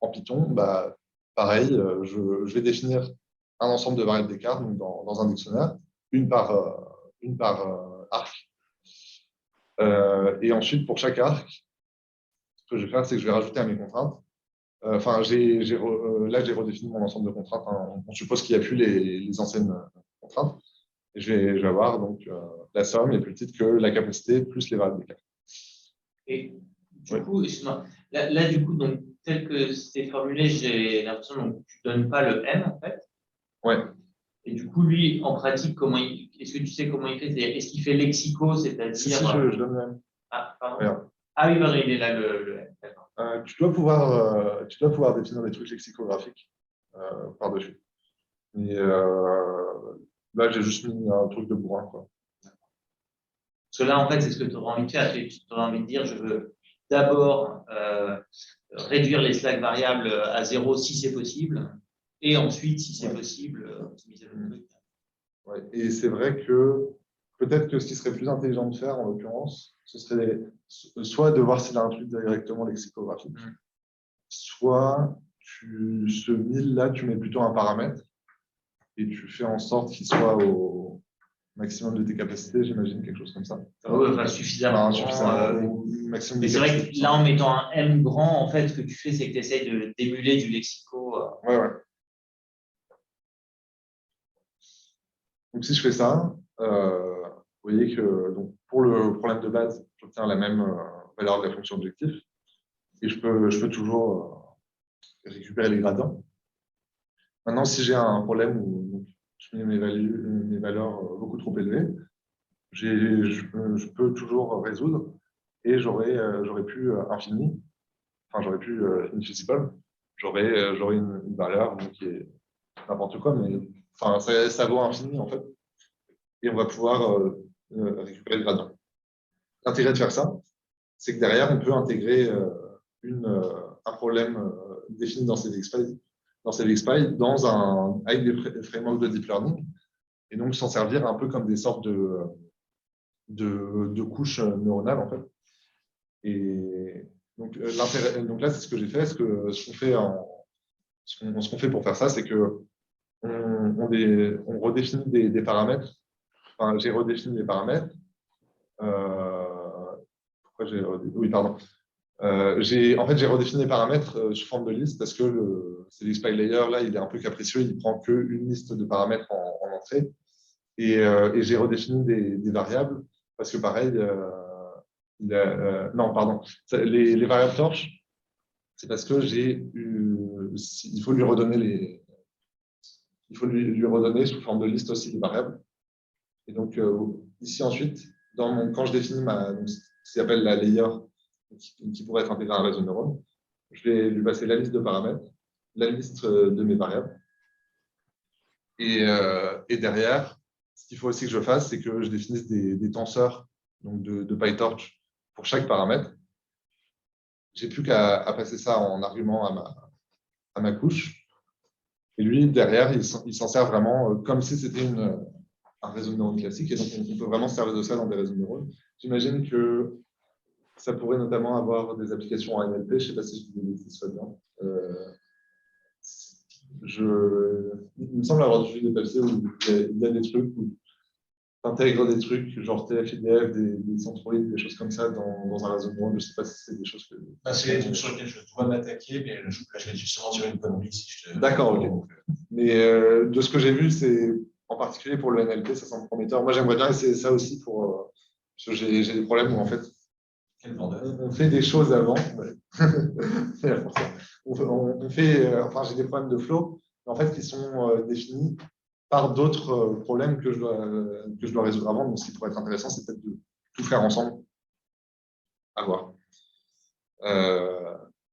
en Python? Bah, pareil, je vais définir un ensemble de variables d'écart dans un dictionnaire, une par arc. Et ensuite, pour chaque arc, ce que je vais faire, c'est que je vais rajouter à mes contraintes. Là, j'ai redéfini mon ensemble de contraintes. Hein. On suppose qu'il n'y a plus les anciennes contraintes. Et je vais avoir donc la somme est plus petite que la capacité plus les variables d'écart. Et du coup, là, du coup, donc, tel que c'est formulé, j'ai l'impression que tu ne donnes pas le M, en fait. Ouais. Et du coup, lui, en pratique, est-ce que tu sais comment il fait? Est-ce qu'il fait lexico, c'est-à-dire… Si, je donne le M. Ah, pardon. Regarde. Ah oui, pardon, il est là, le M. Tu dois pouvoir définir des trucs lexicographiques par-dessus. Mais là, j'ai juste mis un truc de bourrin, quoi. Parce que là, en fait, c'est ce que tu auras envie de faire. Tu auras envie de dire, je veux d'abord réduire les slack variables à 0 si c'est possible, et ensuite, si c'est possible, optimiser le truc. Ouais. Et c'est vrai que peut-être que ce qui serait plus intelligent de faire, en l'occurrence, ce serait soit de voir s'il a un truc directement lexicographique, soit ce 1000-là, tu mets plutôt un paramètre et tu fais en sorte qu'il soit au maximum de tes capacités, j'imagine, quelque chose comme ça. Oui, enfin, suffisamment. Maximum mais c'est vrai que là, en mettant un M grand, en fait, ce que tu fais, c'est que tu essayes d'émuler du lexico. Ouais. Donc, si je fais ça, vous voyez que donc, pour le problème de base, j'obtiens la même valeur de la fonction objectif et je peux toujours récupérer les gradients. Maintenant, si j'ai un problème où je mets mes valeurs beaucoup trop élevées, je peux toujours résoudre et j'aurais pu infini, enfin j'aurais pu infeasible, j'aurais une valeur qui est n'importe quoi, mais enfin, ça vaut infini en fait, et on va pouvoir récupérer le gradient. L'intérêt de faire ça, c'est que derrière, on peut intégrer un problème défini dans ces expressions dans CVXPy avec des frameworks de deep learning, et donc s'en servir un peu comme des sortes de couches neuronales, en fait. Et donc là, c'est ce que j'ai fait. Ce qu'on fait pour faire ça, c'est que on redéfinit des paramètres. Enfin, j'ai redéfini des paramètres. Pourquoi j'ai redéfini? Oui, pardon. J'ai redéfini les paramètres sous forme de liste parce que le CVXPy Layer, là, il est un peu capricieux. Il prend qu'une liste de paramètres en entrée. Et j'ai redéfini des variables parce que, pareil, non, pardon. Les variables torches, c'est parce que il faut lui redonner lui redonner sous forme de liste aussi des variables. Et donc, ici ensuite, quand je définis ce qu'on appelle la layer, qui pourrait être intégrée à un réseau de neurones, je vais lui passer la liste de paramètres, la liste de mes variables. Et derrière, ce qu'il faut aussi que je fasse, c'est que je définisse des tenseurs donc de PyTorch pour chaque paramètre. J'ai plus qu'à passer ça en argument à ma couche. Et lui, derrière, il s'en sert vraiment comme si c'était un réseau de neurones classique. Et donc, on peut vraiment se servir de ça dans des réseaux de neurones. J'imagine que ça pourrait notamment avoir des applications en NLP. Je ne sais pas si je dis des bêtises, soit bien. Il me semble avoir vu des papiers où il y a des trucs où tu intègres des trucs genre TF-IDF, des centroïdes, des choses comme ça dans un réseau de neurones. Je ne sais pas si c'est des choses que… C'est des trucs sur lesquels je dois m'attaquer, mais là, je vais justement dire une connerie si je te… D'accord, ok. Mais de ce que j'ai vu, c'est en particulier pour le NLP, ça semble prometteur. Moi, j'aimerais bien essayer ça aussi parce que j'ai des problèmes où en fait, on fait des choses avant. J'ai des problèmes de flow, en fait, qui sont définis par d'autres problèmes que je dois résoudre avant. Donc, ce qui pourrait être intéressant, c'est peut-être de tout faire ensemble. À voir.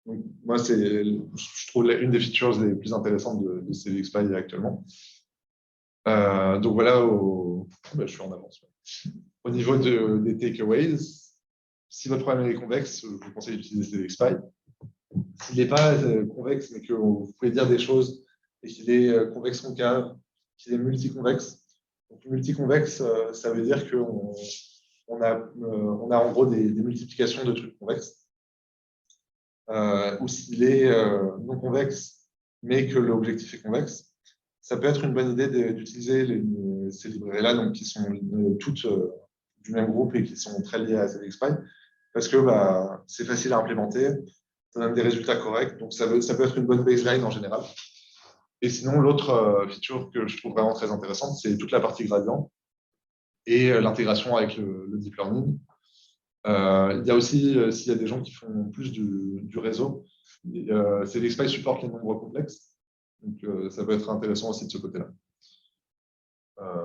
Donc, moi, je trouve une des features les plus intéressantes de CVXPy actuellement. Donc voilà, je suis en avance. Au niveau des takeaways, si votre problème est convexe, je vous conseille d'utiliser CVXPy. S'il n'est pas convexe, mais que vous pouvez dire des choses et qu'il est convexe concave, qu'il est multiconvexe. Donc multiconvexe, ça veut dire qu'on a en gros des multiplications de trucs convexes. Ou s'il est non convexe, mais que l'objectif est convexe, ça peut être une bonne idée d'utiliser ces librairies-là, donc qui sont toutes du même groupe et qui sont très liées à CVXPy, parce que c'est facile à implémenter, ça donne des résultats corrects, donc ça peut être une bonne baseline en général. Et sinon, l'autre feature que je trouve vraiment très intéressante, c'est toute la partie gradient et l'intégration avec le deep learning. Il y a aussi, s'il y a des gens qui font plus du réseau, CVXPy supporte les nombres complexes. Donc, ça peut être intéressant aussi de ce côté-là.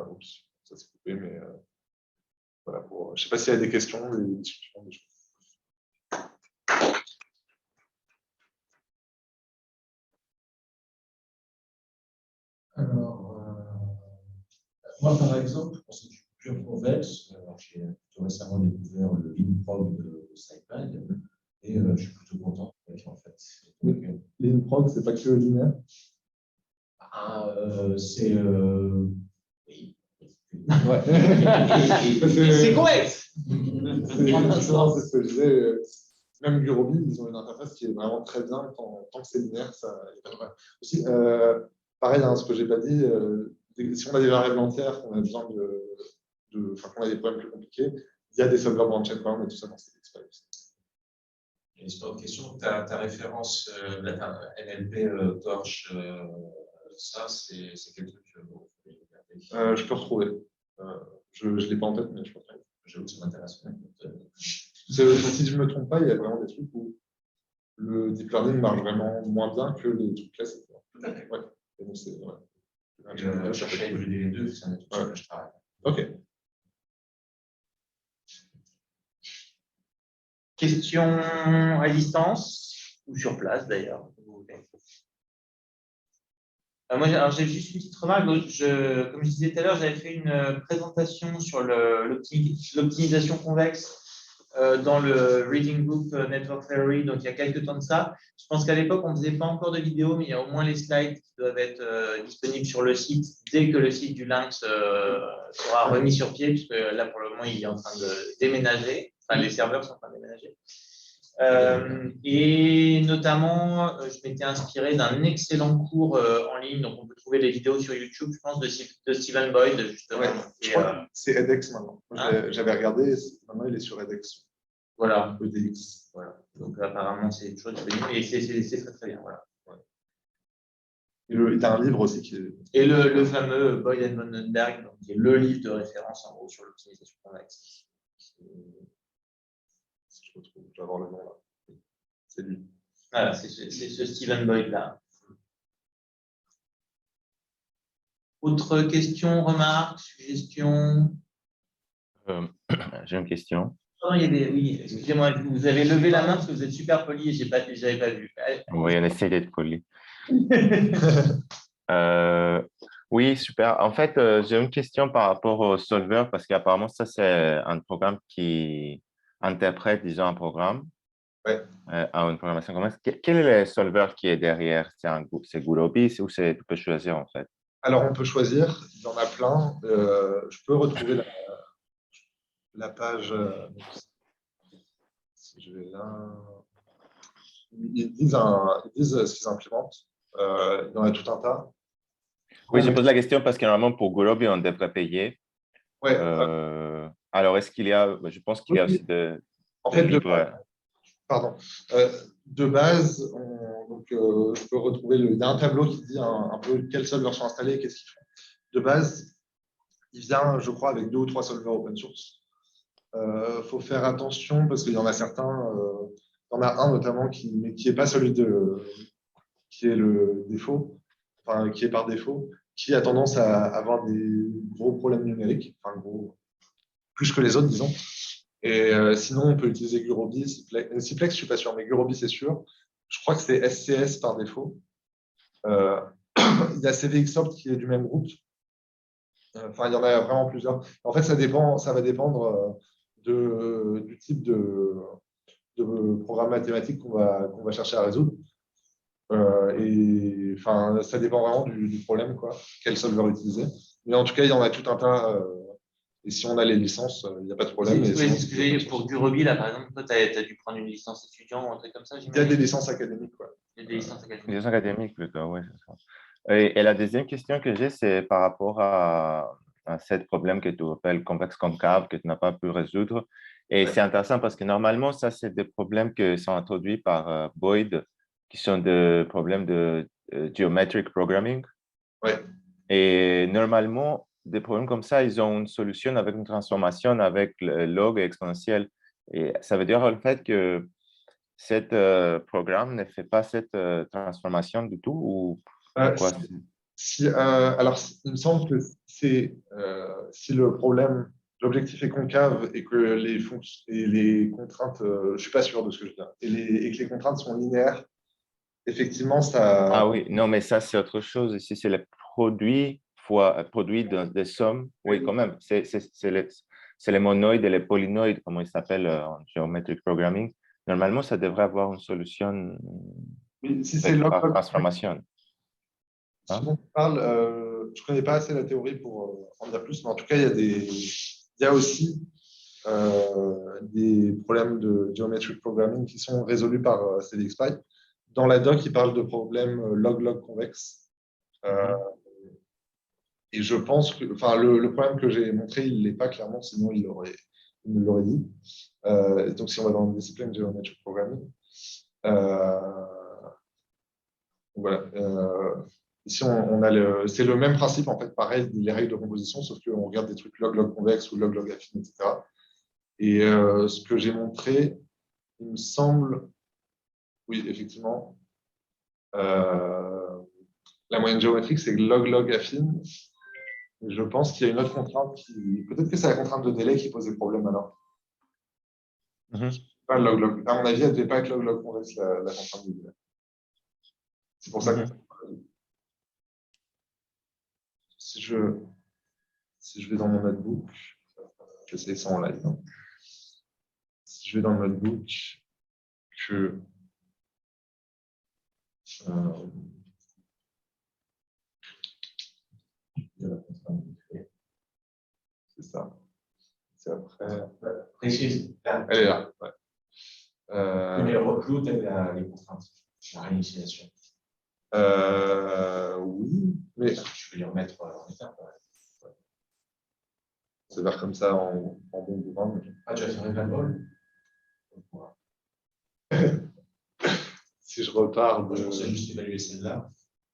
Oups, ça s'est coupé, mais voilà. Je ne sais pas s'il y a des questions, des discussions, des choses. Alors, moi, par exemple, pour ce qui est pur convexe, j'ai plutôt récemment découvert le LinProg de SciPy et je suis plutôt content avec, en fait. LinProg, c'est pas que linéaire? C'est… oui. Ouais. C'est convexe. C'est ce que je disais. Même Gurobi, ils ont une interface qui est vraiment très bien. Tant que c'est linéaire, ça n'y a pas de problème. Aussi, pareil, ce que je n'ai pas dit, si on a des variables entières, qu'on a besoin qu'on a des problèmes plus compliqués, il y a des solvers branch bound et tout ça dans cette expérience. Une histoire de question. Ta référence NLP Torch, ça, c'est quel truc je peux retrouver. Je ne l'ai pas en tête, mais je peux retrouver. J'avoue que ça m'intéresse. Si je ne me trompe pas, il y a vraiment des trucs où le deep learning marche vraiment moins bien que les trucs classiques. Ouais. Et donc, Je cherchais à évaluer les deux, c'est un truc sur lequel je travaille. Ok. Question à distance ou sur place d'ailleurs. Moi, j'ai juste une petite remarque. Comme je disais tout à l'heure, j'avais fait une présentation sur l'optimisation convexe dans le Reading Group Network Theory, donc il y a quelques temps de ça. Je pense qu'à l'époque, on ne faisait pas encore de vidéos, mais il y a au moins les slides qui doivent être disponibles sur le site dès que le site du Lynx sera remis sur pied, puisque là, pour le moment, il est en train de déménager. Enfin, les serveurs sont en train de déménager. Et notamment, je m'étais inspiré d'un excellent cours en ligne, donc on peut trouver les vidéos sur YouTube, je pense, de Stephen Boyd, justement. Ouais, je crois que c'est edX maintenant. Hein, j'avais regardé, maintenant il est sur edX. voilà. EDX. Voilà. Donc apparemment, c'est toujours disponible et c'est très très bien. Voilà. Et il y a un livre aussi qui est. Et le fameux Boyd and Vandenberg, donc, qui est le livre de référence en gros sur l'optimisation convexe. Si je retrouve, je vais avoir le nom là. C'est lui. Voilà, c'est ce Stephen Boyd là. Autre question, remarque, suggestion? J'ai une question. Oh, oui, excusez-moi, vous avez levé la main parce que vous êtes super poli et je n'avais pas vu. Oui, on essaie d'être poli. Oui, super. En fait, j'ai une question par rapport au solver parce qu'apparemment, ça, c'est un programme qui interprète, disons, un programme à une programmation comme ça. Quel est le solver qui est derrière? C'est Gurobi ou tu peux choisir, en fait? Alors, on peut choisir, il y en a plein. Je peux retrouver la page. Si je vais là. Ils disent ce qu'ils implémentent. Il y en a tout un tas. Oui, je pose la question parce que normalement, pour Gurobi, on devrait payer. Ouais. Alors, est-ce qu'il y a, je pense qu'il y a aussi en fait, livres. Pardon. De base, je peux retrouver il y a un tableau qui dit un peu quels solvers sont installés, qu'est-ce qu'ils font. De base, il vient, je crois, avec 2 ou 3 solvers open source. Faut faire attention parce qu'il y en a certains, il y en a un notamment qui n'est pas celui qui est le défaut, enfin qui est par défaut, qui a tendance à avoir des gros problèmes numériques, enfin plus que les autres, disons. Et sinon, on peut utiliser Gurobi, Ciplex, je ne suis pas sûr, mais Gurobi, c'est sûr. Je crois que c'est SCS par défaut. Il y a CVXOpt qui est du même groupe. Enfin, il y en a vraiment plusieurs. En fait, ça va dépendre du type de programme mathématique qu'on va chercher à résoudre. Et enfin, ça dépend vraiment du problème, quoi, quel solver utiliser. Mais en tout cas, il y en a tout un tas. Et si on a les licences, il n'y a pas de problème. Pour Gurobi, là, par exemple, toi, tu as dû prendre une licence étudiant ou un truc comme ça, il y a des licences académiques. Ouais. Il y a des licences académiques. Des académiques, plutôt, oui, c'est ça. Et la deuxième question que j'ai, c'est par rapport à ce problème que tu appelles convexe concave, que tu n'as pas pu résoudre. Et c'est intéressant parce que normalement, ça, c'est des problèmes qui sont introduits par Boyd, qui sont des problèmes de geometric programming. Ouais. Et normalement, des problèmes comme ça, ils ont une solution avec une transformation avec le log exponentiel. Et ça veut dire en fait que ce programme ne fait pas cette transformation du tout ou quoi? Alors, il me semble que c'est si l'objectif est concave et que les contraintes, je ne suis pas sûr de ce que je dis, et que les contraintes sont linéaires, effectivement, ça. Ah oui, non, mais ça, c'est autre chose. Ici, c'est le produit fois produit des sommes. Oui, quand même. C'est les monoïdes et les polynoïdes, comme ils s'appellent en geometric programming. Normalement, ça devrait avoir une solution si c'est par transformation. Ce dont on parle, je ne connais pas assez la théorie pour en dire plus, mais en tout cas, il y a aussi des problèmes de geometric programming qui sont résolus par CVXPy. Dans la doc, il parle de problèmes log-log convexe. Et je pense que le problème que j'ai montré, il ne l'est pas clairement, sinon il me l'aurait dit. Donc, si on va dans la discipline geometric programming, voilà. Ici, c'est le même principe, en fait, pareil, les règles de composition, sauf qu'on regarde des trucs log-log convexe ou log-log affine, etc. Et ce que j'ai montré, il me semble, oui, effectivement, la moyenne géométrique, c'est log-log affine. Et je pense qu'il y a une autre contrainte peut-être que c'est la contrainte de délai qui pose des problèmes alors. Pas log-log. À mon avis, elle ne devait pas être log-log convexe, la contrainte de délai. C'est pour ça que si je vais dans mon notebook, j'essaie ça en live. Si je vais dans le notebook que c'est ça. C'est après. Précise. Elle est là. Ouais. Mais reclute les contraintes, la réinitialisation. Oui, mais Je peux les remettre en état. ça va comme ça en bon bourrin. Ah, tu as fait un ball. Si je repars Moi, je de. pensais juste évaluer celle-là.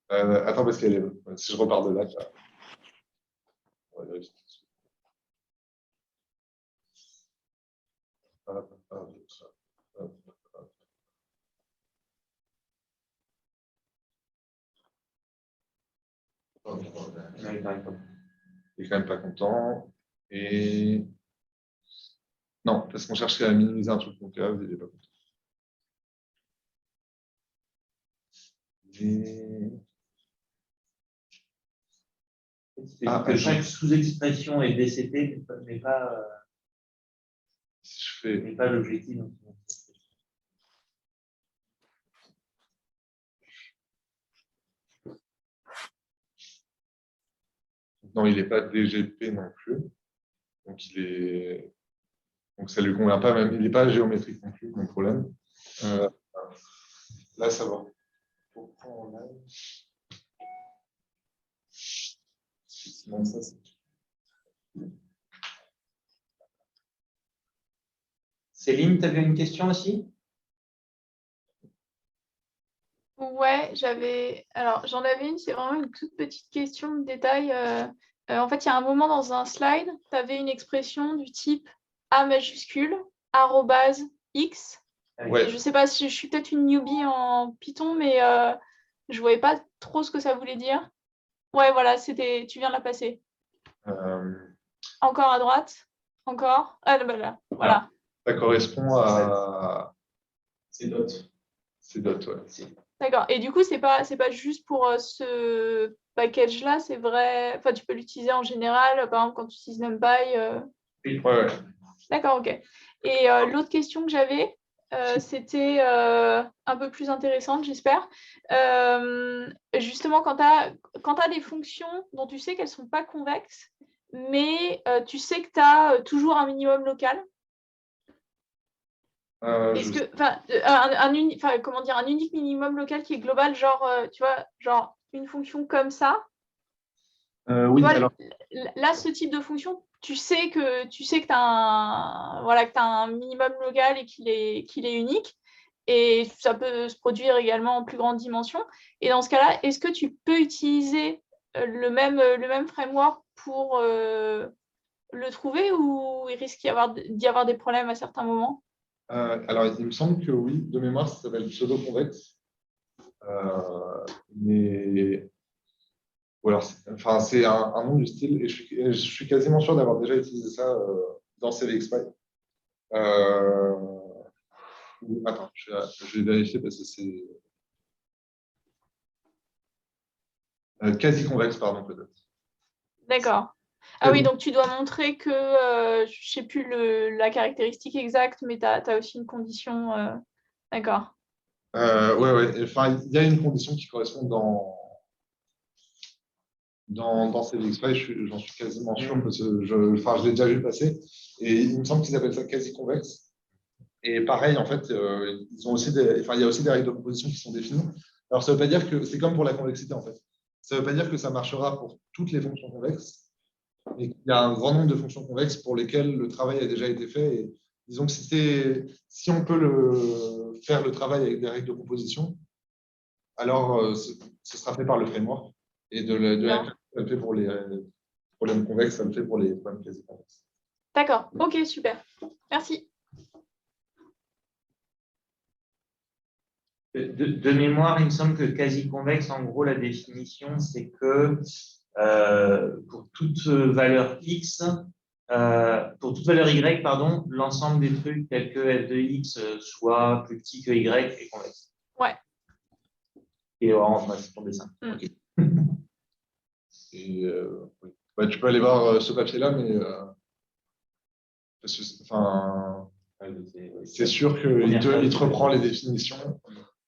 Attends, parce qu'elle est. Si je repars de là, ça. On va vérifier tout de suite. Hop, hop, hop, hop. Il est quand même pas content. Et. Non, parce qu'on cherche à minimiser un truc concave, il n'est pas content. Et... Que chaque sous-expression est DCT, mais pas, si je fais. mais pas l'objectif. Non, il n'est pas DGP non plus. Donc, il est. Donc, ça ne lui convient pas, même. Il n'est pas géométrique non plus, mon problème. Là, ça va. Effectivement, ça, c'est. Céline, tu avais une question aussi? Ouais, j'en avais une, c'est vraiment une toute petite question de détail. En fait, il y a un moment dans un slide, tu avais une expression du type A majuscule, arrobase, X. Ouais. Et je sais pas si je suis peut-être une newbie en Python, mais je voyais pas trop ce que ça voulait dire. Ouais, voilà, tu viens de la passer. Encore à droite, encore. Ah, bah là, voilà. Ça correspond à. C'est d'autres. C'est d'autres, ouais. D'accord. Et du coup, c'est pas juste pour ce package-là, c'est vrai. Enfin, tu peux l'utiliser en général, par exemple, quand tu utilises NumPy. Ouais. D'accord, ok. Et l'autre question que j'avais, c'était un peu plus intéressante, j'espère. Justement, quand tu as des fonctions dont tu sais qu'elles ne sont pas convexes, mais tu sais que tu as toujours un minimum local. Est-ce que, comment dire, un unique minimum local qui est global, genre, tu vois, genre une fonction comme ça. Oui, vois, alors. Là, ce type de fonction, tu sais que tu as un minimum local et qu'il est unique. Et ça peut se produire également en plus grande dimension. Et dans ce cas-là, est-ce que tu peux utiliser le même framework pour le trouver ou il risque d'y avoir des problèmes à certains moments? Alors, il me semble que oui, de mémoire, ça s'appelle pseudo-convexe. Mais. Ou alors, c'est un nom du style, et je suis quasiment sûr d'avoir déjà utilisé ça dans CVXPy. Attends, je vais vérifier parce que c'est. Quasi-convexe, pardon, peut-être. D'accord. Ah oui, donc tu dois montrer que, je ne sais plus la caractéristique exacte, mais tu as aussi une condition. D'accord. Ouais. Enfin, il y a une condition qui correspond dans CVXPy, j'en suis quasiment sûr, parce que je l'ai déjà vu passer. Et il me semble qu'ils appellent ça quasi-convexe. Et pareil, en fait, ils ont aussi il y a aussi des règles de composition qui sont définies. Alors, ça ne veut pas dire que c'est comme pour la convexité, en fait. Ça ne veut pas dire que ça marchera pour toutes les fonctions convexes, mais il y a un grand nombre de fonctions convexes pour lesquelles le travail a déjà été fait. Et disons que si on peut faire le travail avec des règles de composition, alors ce sera fait par le framework. Et de la ça le fait pour les problèmes convexes, ça le fait pour les problèmes quasi-convexes. D'accord, ok, super. Merci. De mémoire, il me semble que quasi-convexe, en gros, la définition, c'est que pour toute valeur X, pour toute valeur Y, pardon, l'ensemble des trucs tels que f de X soit plus petit que Y est convexe. Ouais. Et enfin, c'est ton dessin. Okay. Et, oui. Tu peux aller voir ce papier-là, mais C'est sûr qu'il te reprend les définitions.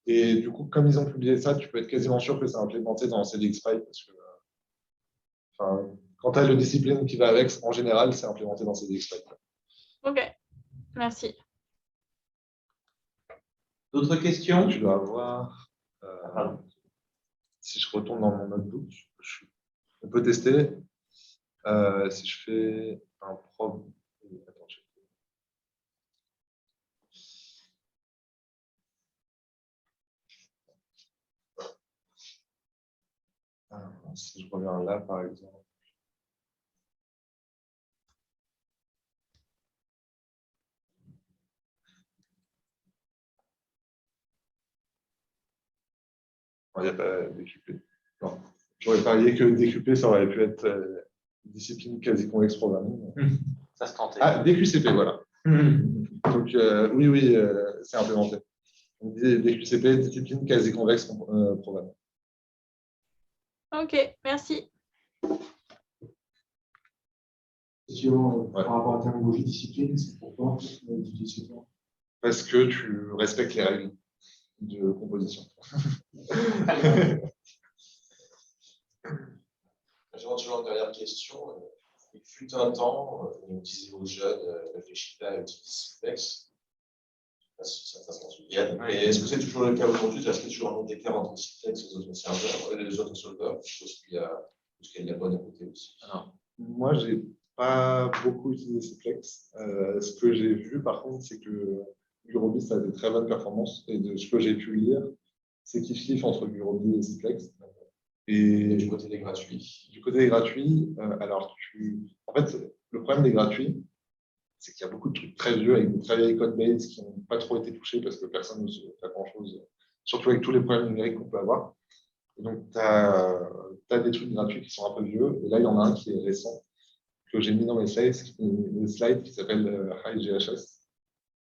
Et du coup, comme ils ont publié ça, tu peux être quasiment sûr que c'est implémenté dans CDXPy parce que quand tu as le discipline qui va avec, en général, c'est implémenté dans CDXPy. Ok, merci. D'autres questions? Tu dois avoir. Si je retourne dans mon notebook, on peut tester. Si je fais un probe. Attends, si je reviens là, par exemple. Il n'y a pas DQP. Non. J'aurais parié que DQP, ça aurait pu être discipline quasi-convexe programming. Ça se tentait. Ah, DQCP, voilà. Donc, oui, c'est implémenté. Donc, DQCP, discipline quasi-convexe programming. Ok, merci. Question par rapport à la terminologie discipline, c'est pourquoi tu utilises ce terme? Parce que tu respectes les règles de composition. J'aurais toujours une dernière question. Il fut un temps, on disait aux jeunes, réfléchis pas à utiliser Simplex. Je ne sais pas si certains s'en souviennent. Mais est-ce que c'est toujours le cas aujourd'hui? Est-ce qu'il y a toujours un écart entre Simplex et les autres serveurs, les autres solveurs? Je suppose qu'il y a de la bonne à côté aussi. Alors, moi, je n'ai pas beaucoup utilisé Simplex. Ce que j'ai vu, par contre, c'est que Gurobi, a des très bonnes performances. Et de ce que j'ai pu lire, c'est kiff-kiff entre Gurobi et Simplex. Et du côté des gratuits. Du côté des gratuits, en fait, le problème des gratuits, c'est qu'il y a beaucoup de trucs très vieux avec des très vieilles codebases qui n'ont pas trop été touchés parce que personne ne se fait grand-chose, surtout avec tous les problèmes numériques qu'on peut avoir. Et donc, tu as des trucs gratuits qui sont un peu vieux. Et là, il y en a un qui est récent, que j'ai mis dans les slides qui s'appelle HighGHS,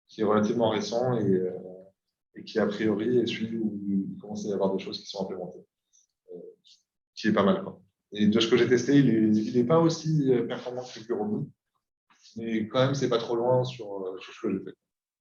qui est relativement récent et qui, a priori, est celui où il commence à y avoir des choses qui sont implémentées, qui est pas mal, quoi. Et de ce que j'ai testé, il n'est pas aussi performant que Gurobi, mais quand même, c'est pas trop loin sur ce que j'ai fait.